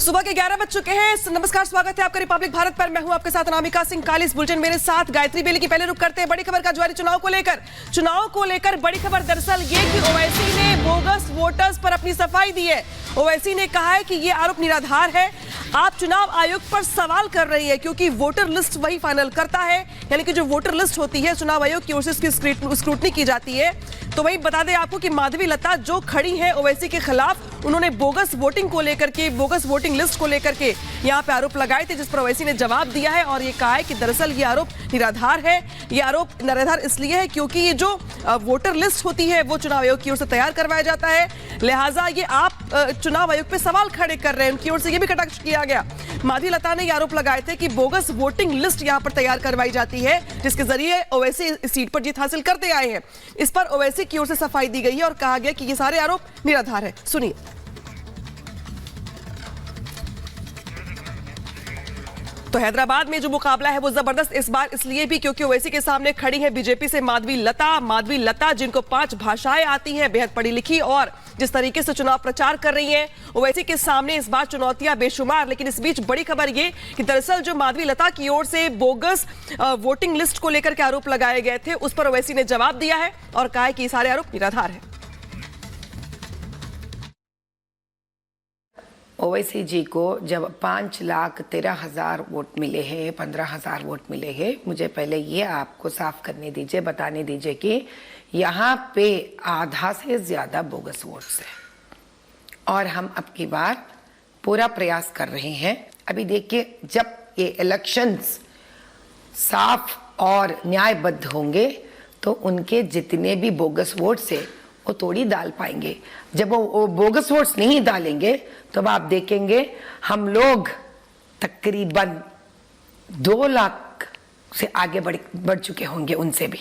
सुबह के 11 बज चुके हैं। नमस्कार, स्वागत है आपका रिपब्लिक भारत पर। मैं हूं आपके साथ अनामिका सिंह काली। इस बुलेटिन मेरे साथ गायत्री बेली की। पहले रुक करते हैं बड़ी खबर का, ज्वारी चुनाव को लेकर बड़ी खबर दरअसल ये कि ओवैसी ने बोगस वोटर्स पर अपनी सफाई दी है। ओवैसी ने कहा है कि ये आरोप निराधार है। आप चुनाव आयोग पर सवाल कर रही है क्योंकि वोटर लिस्ट वही फाइनल करता है, यानी कि जो वोटर लिस्ट होती है चुनाव आयोग की ओर से इसकी स्क्रूटनी की जाती है। तो वही बता दें आपको कि माधवी लता जो खड़ी है ओवैसी के खिलाफ, उन्होंने बोगस वोटिंग को लेकर के, बोगस वोटिंग लिस्ट को लेकर के यहाँ पे आरोप लगाए थे, जिस पर ओवैसी ने जवाब दिया है और ये कहा है कि दरअसल ये आरोप निराधार है। ये आरोप निराधार इसलिए है क्योंकि ये जो वोटर लिस्ट होती है वो चुनाव आयोग की ओर से तैयार करवाया जाता है, लिहाजा ये आप चुनाव आयोग पे सवाल खड़े कर रहे हैं। उनकी ओर से ये भी कटाक्ष किया गया। माधवी लता ने ये आरोप लगाए थे कि बोगस वोटिंग लिस्ट यहाँ पर तैयार करवाई जाती है, जिसके जरिए ओवैसी इस सीट पर जीत हासिल करते आए हैं। इस पर ओवैसी की ओर से सफाई दी गई है और कहा गया कि ये सारे आरोप निराधार है। सुनिए। तो हैदराबाद में जो मुकाबला है वो जबरदस्त इस बार इसलिए भी क्योंकि ओवैसी के सामने खड़ी है बीजेपी से माधवी लता जिनको 5 भाषाएं आती हैं, बेहद पढ़ी लिखी और जिस तरीके से चुनाव प्रचार कर रही हैं। ओवैसी के सामने इस बार चुनौतियां बेशुमार, लेकिन इस बीच बड़ी खबर ये कि दरअसल जो माधवी लता की ओर से बोगस वोटिंग लिस्ट को लेकर के आरोप लगाए गए थे, उस पर ओवैसी ने जवाब दिया है और कहा है कि ये सारे आरोप निराधार है। ओवैसी जी को जब 5,13,000 वोट मिले हैं, 15,000 वोट मिले हैं, मुझे पहले ये आपको साफ करने दीजिए, बताने दीजिए कि यहाँ पे आधा से ज़्यादा बोगस वोट्स है और हम अब की बार पूरा प्रयास कर रहे हैं। अभी देखिए, जब ये इलेक्शंस साफ और न्यायबद्ध होंगे तो उनके जितने भी बोगस वोट्स है वो तोड़ी डाल पाएंगे। जब वो बोगस वोट्स नहीं डालेंगे तो आप देखेंगे हम लोग तकरीबन 2 लाख से आगे बढ़ चुके होंगे उनसे भी।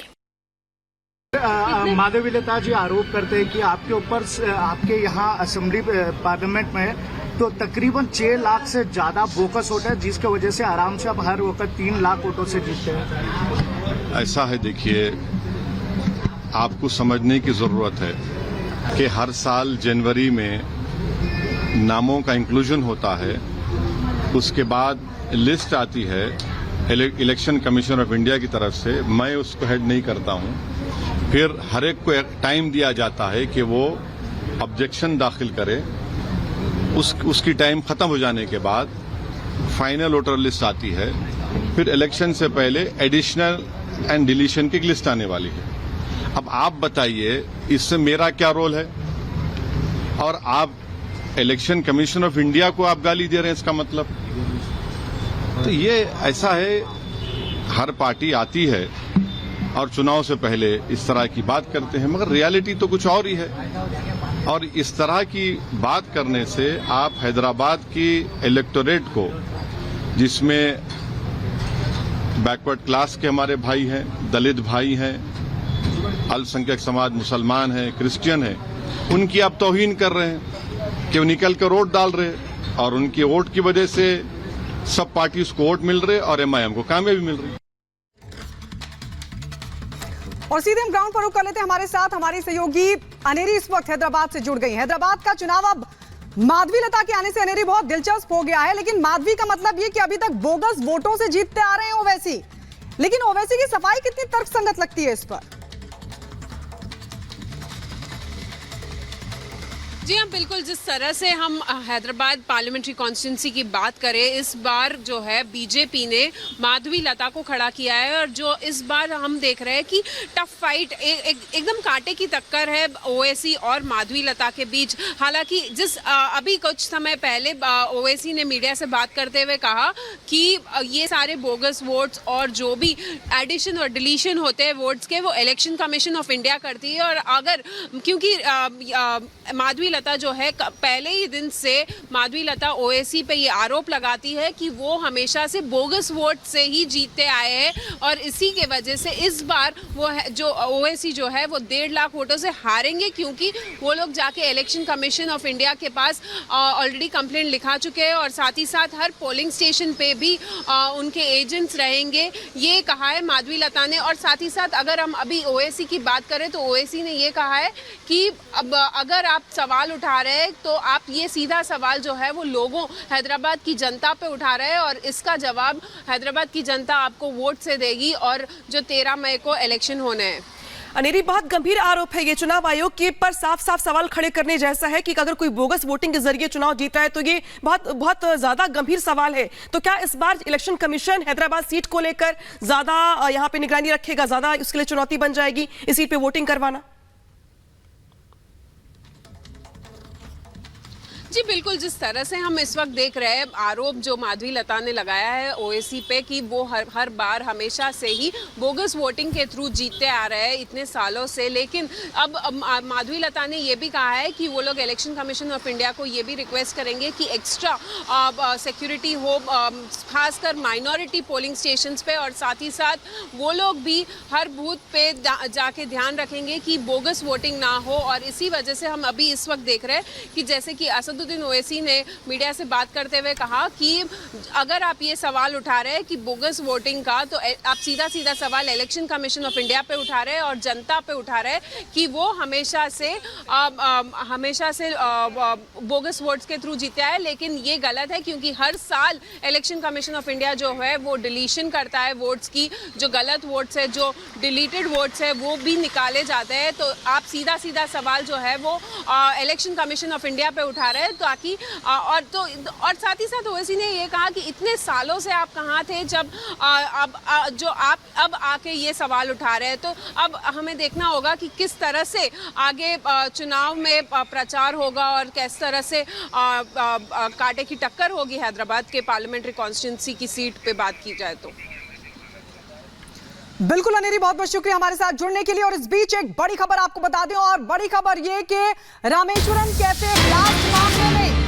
माधवी लता जी आरोप करते हैं कि आपके ऊपर, आपके यहाँ असेंबली पार्लियामेंट में तो तकरीबन 6 लाख से ज्यादा बोगस वोट है, जिसकी वजह से आराम से आप हर वक्त 3 लाख वोटों से जीतते हैं। ऐसा है, देखिए, आपको समझने की जरूरत है कि हर साल जनवरी में नामों का इंक्लूजन होता है, उसके बाद लिस्ट आती है इलेक्शन कमीशन ऑफ इंडिया की तरफ से, मैं उसको हेड नहीं करता हूं। फिर हर एक को एक टाइम दिया जाता है कि वो ऑब्जेक्शन दाखिल करे। उसकी टाइम खत्म हो जाने के बाद फाइनल वोटर लिस्ट आती है। फिर इलेक्शन से पहले एडिशनल एंड डिलीशन की लिस्ट आने वाली है। अब आप बताइए, इससे मेरा क्या रोल है? और आप इलेक्शन कमीशन ऑफ इंडिया को आप गाली दे रहे हैं, इसका मतलब? तो ये ऐसा है, हर पार्टी आती है और चुनाव से पहले इस तरह की बात करते हैं, मगर रियलिटी तो कुछ और ही है। और इस तरह की बात करने से आप हैदराबाद की इलेक्टोरेट को, जिसमें बैकवर्ड क्लास के हमारे भाई हैं, दलित भाई हैं, अल्पसंख्यक समाज, मुसलमान हैं, क्रिश्चियन हैं, उनकी आप तौहीन कर रहे हैं कि वो निकल कर वोट डाल रहे हैं और उनके वोट की वजह से सब पार्टीज को वोट मिल रहे और एमआईएम को कामयाबी मिल रही। और सीधे हम ग्राउंड पर रुक कर लेते हैं। हमारे साथ हमारी सहयोगी अनेरी इस वक्त हैदराबाद से जुड़ गई। हैदराबाद का चुनाव अब माधवी लता के आने से अनेरी बहुत दिलचस्प हो गया है, लेकिन माधवी का मतलब ये कि अभी तक बोगस वोटों से जीतते आ रहे हैं ओवैसी, लेकिन ओवैसी की सफाई कितनी तर्कसंगत लगती है इस पर? जी हाँ, बिल्कुल। जिस तरह से हम हैदराबाद पार्लियामेंट्री कॉन्स्टिट्यूंसी की बात करें, इस बार जो है बीजेपी ने माधवी लता को खड़ा किया है और जो इस बार हम देख रहे हैं कि टफ फाइट, एकदम कांटे की टक्कर है ओवैसी और माधवी लता के बीच। हालांकि अभी कुछ समय पहले ओवैसी ने मीडिया से बात करते हुए कहा कि ये सारे बोगस वोट्स और जो भी एडिशन और डिलीशन होते हैं वोट्स के, वो इलेक्शन कमीशन ऑफ इंडिया करती है। और अगर क्योंकि माधवी लता जो है, पहले ही दिन से माधवी लता ओवैसी पे ये आरोप लगाती है कि वो हमेशा से बोगस वोट से ही जीतते आए हैं और इसी के वजह से इस बार वो जो ओवैसी जो है वो 1.5 लाख वोटों से हारेंगे, क्योंकि वो लोग जाके इलेक्शन कमीशन ऑफ इंडिया के पास ऑलरेडी कंप्लेंट लिखा चुके हैं और साथ ही साथ हर पोलिंग स्टेशन पे भी उनके एजेंट्स रहेंगे, ये कहा है माधवी लता ने। और साथ ही साथ अगर हम अभी ओवैसी की बात करें तो ओवैसी ने ये कहा है कि अब अगर आप सवाल सवाल उठा रहे हैं, तो आप ये सीधा सवाल जो है वो लोगों हैदराबाद की जनता पे उठा रहे हैं और इसका जवाब हैदराबाद की जनता आपको वोट से देगी और जो 13 मई को इलेक्शन होने हैं। अनेरी, बहुत गंभीर आरोप है ये चुनाव आयोग के पर साफ साफ सवाल खड़े करने जैसा है कि अगर कोई बोगस वोटिंग के जरिए चुनाव जीता है तो ये बहुत ज्यादा गंभीर सवाल है। तो क्या इस बार इलेक्शन कमीशन हैदराबाद सीट को लेकर ज्यादा यहाँ पे निगरानी रखेगा, ज्यादा उसके लिए चुनौती बन जाएगी इस सीट पे वोटिंग करवाना? जी बिल्कुल, जिस तरह से हम इस वक्त देख रहे हैं आरोप जो माधवी लता ने लगाया है ओवैसी पे कि वो हर बार हमेशा से ही बोगस वोटिंग के थ्रू जीतते आ रहे हैं इतने सालों से। लेकिन अब माधवी लता ने ये भी कहा है कि वो लोग इलेक्शन कमीशन ऑफ इंडिया को ये भी रिक्वेस्ट करेंगे कि एक्स्ट्रा सिक्योरिटी हो, खासकर माइनॉरिटी पोलिंग स्टेशंस पे, और साथ ही साथ वो लोग भी हर बूथ पे जाके ध्यान रखेंगे कि बोगस वोटिंग ना हो। और इसी वजह से हम अभी इस वक्त देख रहे हैं कि जैसे कि असदुद्दीन ओवैसी ने मीडिया से बात करते हुए कहा कि अगर आप ये सवाल उठा रहे हैं कि बोगस वोटिंग का, तो आप सीधा सीधा सवाल इलेक्शन कमीशन ऑफ इंडिया पे उठा रहे हैं और जनता पे उठा रहे हैं कि वो हमेशा से बोगस वोट्स के थ्रू जीता है। लेकिन ये गलत है क्योंकि हर साल इलेक्शन कमीशन ऑफ इंडिया जो है वो डिलीशन करता है वोट्स की, जो गलत वोट्स है, जो डिलीटेड वोट्स है वो भी निकाले जाते हैं। तो आप सीधा सीधा सवाल जो है वो इलेक्शन कमीशन ऑफ इंडिया पे उठा रहे हैं ताकि और साथ ही साथ ओवैसी ने ये कहा कि इतने सालों से आप कहाँ थे जब अब आके ये सवाल उठा रहे हैं। तो अब हमें देखना होगा कि किस तरह से आगे चुनाव में प्रचार होगा और किस तरह से कांटे की टक्कर होगी हैदराबाद के पार्लियामेंट्री कॉन्स्टिट्यूंसी की सीट पे बात की जाए तो। बिल्कुल अनेरी, बहुत बहुत शुक्रिया हमारे साथ जुड़ने के लिए। और इस बीच एक बड़ी खबर आपको बता दें, और बड़ी खबर ये कि रामेश्वरम कैफे ब्लास्ट मामले में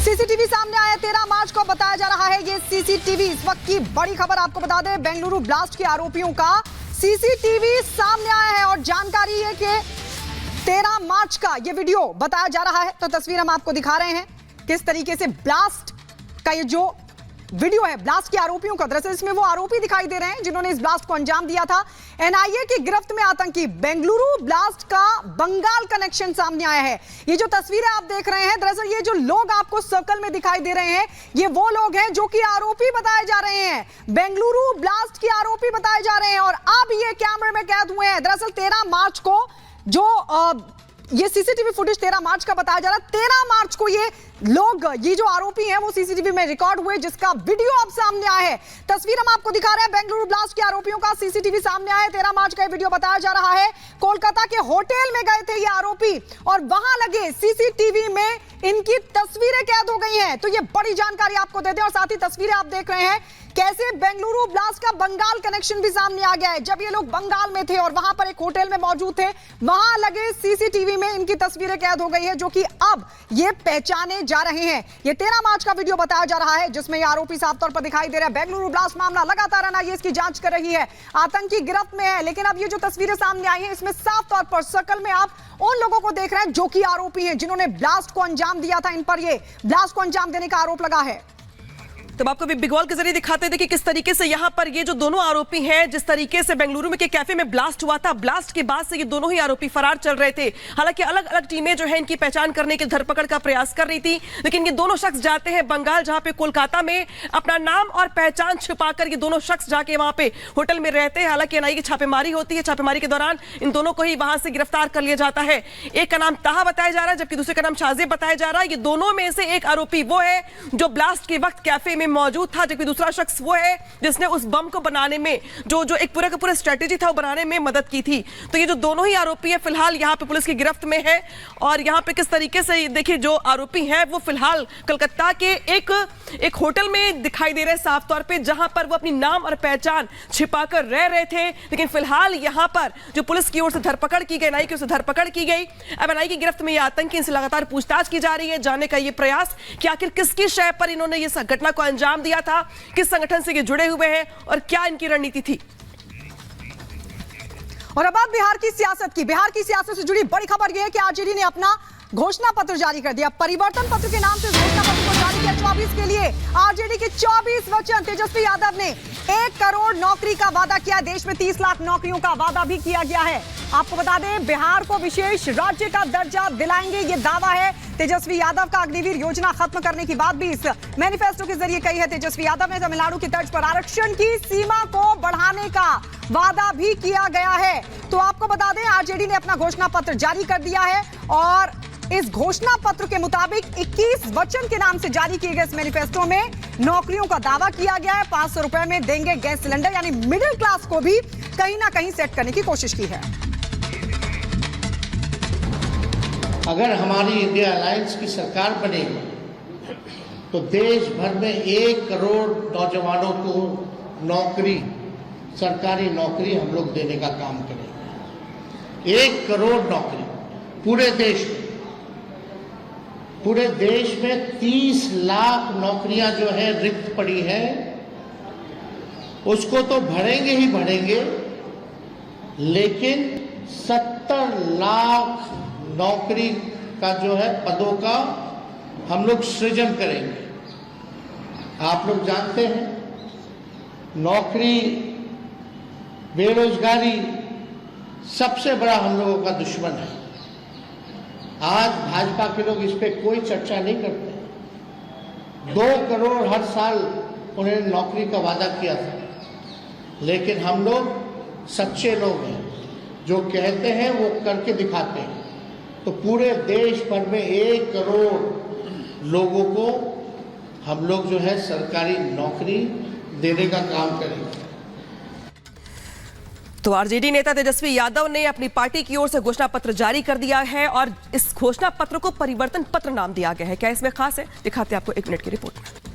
सीसीटीवी सामने आया। 13 मार्च को बताया जा रहा है ये सीसीटीवी। इस वक्त की बड़ी खबर आपको बता दें, बेंगलुरु ब्लास्ट के आरोपियों का सीसीटीवी सामने आया है और जानकारी है कि 13 मार्च का ये वीडियो बताया जा रहा है। तो तस्वीर हम आपको दिखा रहे हैं किस तरीके से ब्लास्ट का ये जो वीडियो है ब्लास्ट के आरोपियों का। दरअसल इसमें वो आरोपी दिखाई दे रहे हैं जिन्होंने इस ब्लास्ट को अंजाम दिया था। एनआईए की गिरफ्त में आतंकी। बेंगलुरु ब्लास्ट का बंगाल कनेक्शन सामने आया है। ये जो तस्वीरें आप देख रहे हैं, दरअसल ये जो लोग आपको सर्कल में दिखाई दे रहे हैं ये वो लोग हैं जो कि आरोपी बताए जा रहे हैं, बेंगलुरु ब्लास्ट के आरोपी बताए जा रहे हैं और अब ये कैमरे में कैद हुए हैं। दरअसल 13 मार्च को जो ये सीसीटीवी फुटेज 13 मार्च का बताया जा रहा है, 13 मार्च को ये जो आरोपी हैं वो सीसीटीवी में रिकॉर्ड हुए, जिसका वीडियो अब सामने आया है। तस्वीर हम आपको दिखा रहे हैं, बेंगलुरु ब्लास्ट के आरोपियों का सीसीटीवी सामने आया है। 13 मार्च का वीडियो बताया जा रहा है। कोलकाता के होटल में गए थे ये आरोपी और वहां लगे सीसीटीवी में इनकी तस्वीरें कैद हो गई हैं। तो ये बड़ी जानकारी आपको देते हैं और साथ ही तस्वीरें आप देख रहे हैं कैसे बेंगलुरु ब्लास्ट का बंगाल कनेक्शन भी सामने आ गया है। जब ये लोग बंगाल में थे और वहां पर एक होटल में मौजूद थे, वहां लगे सीसीटीवी में इनकी तस्वीरें कैद हो गई है, जो कि अब ये पहचाने जा रहे हैं। ये 13 मार्च का वीडियो बताया जा रहा है जिसमें ये आरोपी साफ तौर पर दिखाई दे रहा है। बेंगलुरु ब्लास्ट मामला लगातार एनआईए इसकी जांच कर रही है, आतंकी गिरफ्त में है। लेकिन अब ये जो तस्वीरें सामने आई हैं इसमें साफ तौर पर सर्कल में आप उन लोगों को देख रहे हैं जो कि आरोपी हैं, जिन्होंने ब्लास्ट को अंजाम दिया था। इन पर ये ब्लास्ट को अंजाम देने का आरोप लगा है। तो आपको बिगवाल के जरिए दिखाते थे कि किस तरीके से यहाँ पर ये जो दोनों आरोपी हैं, जिस तरीके से बेंगलुरु में के कैफे में ब्लास्ट हुआ था, ब्लास्ट के बाद से ये दोनों ही आरोपी फरार चल रहे थे। हालांकि अलग अलग टीमें जो है इनकी पहचान करने की धरपकड़ का प्रयास कर रही थी, लेकिन ये दोनों शख्स जाते हैं बंगाल, जहां पे कोलकाता में अपना नाम और पहचान छिपाकर ये दोनों शख्स जाके वहां पे होटल में रहते हैं। हालांकि एनआईए की छापेमारी होती है, छापेमारी के दौरान इन दोनों को ही वहां से गिरफ्तार कर लिया जाता है। एक का नाम ताहा बताया जा रहा है जबकि दूसरे का नाम शाजिब बताया जा रहा है। ये दोनों में से एक आरोपी वो है जो ब्लास्ट के वक्त कैफे में मौजूद था, जबकि दूसरा शख्स वो है जिसने उस बम को बनाने में जो एक पूरा का पूरा स्ट्रेटेजी था वो बनाने में मदद की थी। तो ये जो दोनों ही आरोपी है फिलहाल यहाँ पे पुलिस की गिरफ्त में है। और यहाँ पे किस तरीके से देखिए जो आरोपी हैं वो फिलहाल कलकत्ता के एक होटल में दिखाई दे रहे हैं साफ तौर पे, जहां पर वो अपनी नाम और पहचान छिपाकर रह रहे थे। लेकिन फिलहाल यहाँ पर जो पुलिस की ओर से धरपकड़ की गई, एनआईए की ओर से धरपकड़ की गई। अब एनआईए की गिरफ्त में ये आतंकी, इनसे लगातार पूछताछ की जा रही है, जानने का ये प्रयास कि आखिर किसकी शय पर इन्होंने ये घटना को अंजाम दिया था, किस संगठन से ये जुड़े हुए हैं और क्या इनकी रणनीति थी। और अब बात बिहार की सियासत की। बिहार की सियासत से जुड़ी बड़ी खबर यह है कि आरजेडी ने अपना घोषणा पत्र जारी कर दिया। परिवर्तन पत्र के नाम से घोषणा पत्र को जारी किया 24 के लिए। आरजेडी के 24 वचन तेजस्वी यादव ने 1 करोड़ नौकरी का वादा किया। देश में 30 लाख नौकरियों का वादा भी किया गया है। आपको बता दें, बिहार को विशेष राज्य का दर्जा दिलाएंगे, ये दावा है तेजस्वी यादव का। अग्निवीर योजना खत्म करने की बात भी इस मैनिफेस्टो के जरिए कही है तेजस्वी यादव ने। तमिलनाडु की तर्ज पर आरक्षण की सीमा को बढ़ाने का वादा भी किया गया है। तो आपको बता दें, आरजेडी ने अपना घोषणा पत्र जारी कर दिया है और इस घोषणा पत्र के मुताबिक 21 वचन के नाम से जारी किए गए इस मैनिफेस्टो में नौकरियों का दावा किया गया है। 500 रुपए में देंगे गैस सिलेंडर, यानी मिडिल क्लास को भी कहीं ना कहीं सेट करने की कोशिश की है। अगर हमारी इंडिया अलायंस की सरकार बनेगी तो देश भर में 1 करोड़ नौजवानों को नौकरी, सरकारी नौकरी हम लोग देने का काम करेंगे। 1 करोड़ नौकरी पूरे देश में। पूरे देश में 30 लाख नौकरियां जो है रिक्त पड़ी है, उसको तो भरेंगे ही भरेंगे, लेकिन 70 लाख नौकरी का जो है पदों का हम लोग सृजन करेंगे। आप लोग जानते हैं, नौकरी, बेरोजगारी सबसे बड़ा हम लोगों का दुश्मन है। आज भाजपा के लोग इस पे कोई चर्चा नहीं करते। 2 करोड़ हर साल उन्होंने नौकरी का वादा किया था, लेकिन हम लोग सच्चे लोग हैं, जो कहते हैं वो करके दिखाते हैं। तो पूरे देश भर में 1 करोड़ लोगों को हम लोग जो है सरकारी नौकरी देने का काम करेंगे। तो आरजेडी नेता तेजस्वी यादव ने अपनी पार्टी की ओर से घोषणा पत्र जारी कर दिया है और इस घोषणा पत्र को परिवर्तन पत्र नाम दिया गया है। क्या इसमें खास है, दिखाते हैं आपको 1 मिनट की रिपोर्ट में।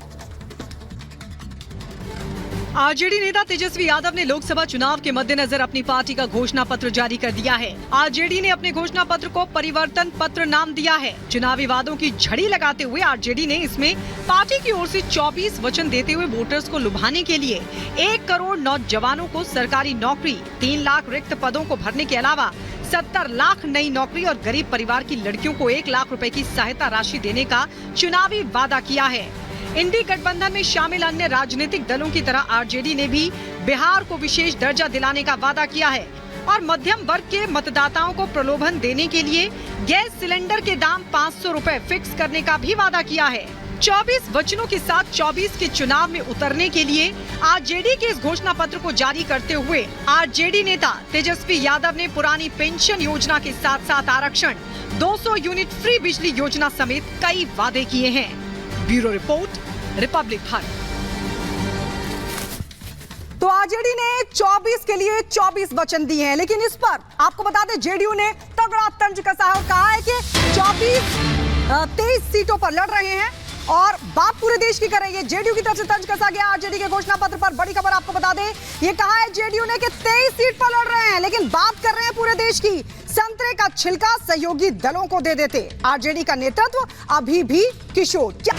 आरजेडी नेता तेजस्वी यादव ने लोकसभा चुनाव के मद्देनजर अपनी पार्टी का घोषणा पत्र जारी कर दिया है। आरजेडी ने अपने घोषणा पत्र को परिवर्तन पत्र नाम दिया है। चुनावी वादों की झड़ी लगाते हुए आरजेडी ने इसमें पार्टी की ओर से 24 वचन देते हुए वोटर्स को लुभाने के लिए 1 करोड़ नौजवानों को सरकारी नौकरी, 3 लाख रिक्त पदों को भरने के अलावा 70 लाख नई नौकरी और गरीब परिवार की लड़कियों को 1 लाख रुपए की सहायता राशि देने का चुनावी वादा किया है। इंडी गठबंधन में शामिल अन्य राजनीतिक दलों की तरह आरजेडी ने भी बिहार को विशेष दर्जा दिलाने का वादा किया है और मध्यम वर्ग के मतदाताओं को प्रलोभन देने के लिए गैस सिलेंडर के दाम 500 रुपए फिक्स करने का भी वादा किया है। 24 वचनों के साथ 24 के चुनाव में उतरने के लिए आरजेडी के इस घोषणा पत्र को जारी करते हुए आरजेडी नेता तेजस्वी यादव ने पुरानी पेंशन योजना के साथ साथ आरक्षण, 200 यूनिट फ्री बिजली योजना समेत कई वादे किए हैं। Bureau report, Republic Bharat. तो आरजेडी ने 24 के लिए 24 वचन दिए हैं, लेकिन इस पर आपको बता दें जेडीयू ने तगड़ा तंज कसा है और कहा है कि 23 सीटों पर लड़ रहे हैं और बात पूरे देश की करेंगे। जेडीयू की तरफ से तंज कसा गया आरजेडी के घोषणा पत्र पर। बड़ी खबर आपको बता दें, ये कहा है जेडीयू ने कि 23 सीट पर लड़ रहे हैं, लेकिन बात कर रहे हैं पूरे देश की। संतरे का छिलका सहयोगी दलों को दे देते। आरजेडी का नेतृत्व अभी भी किशोर। क्या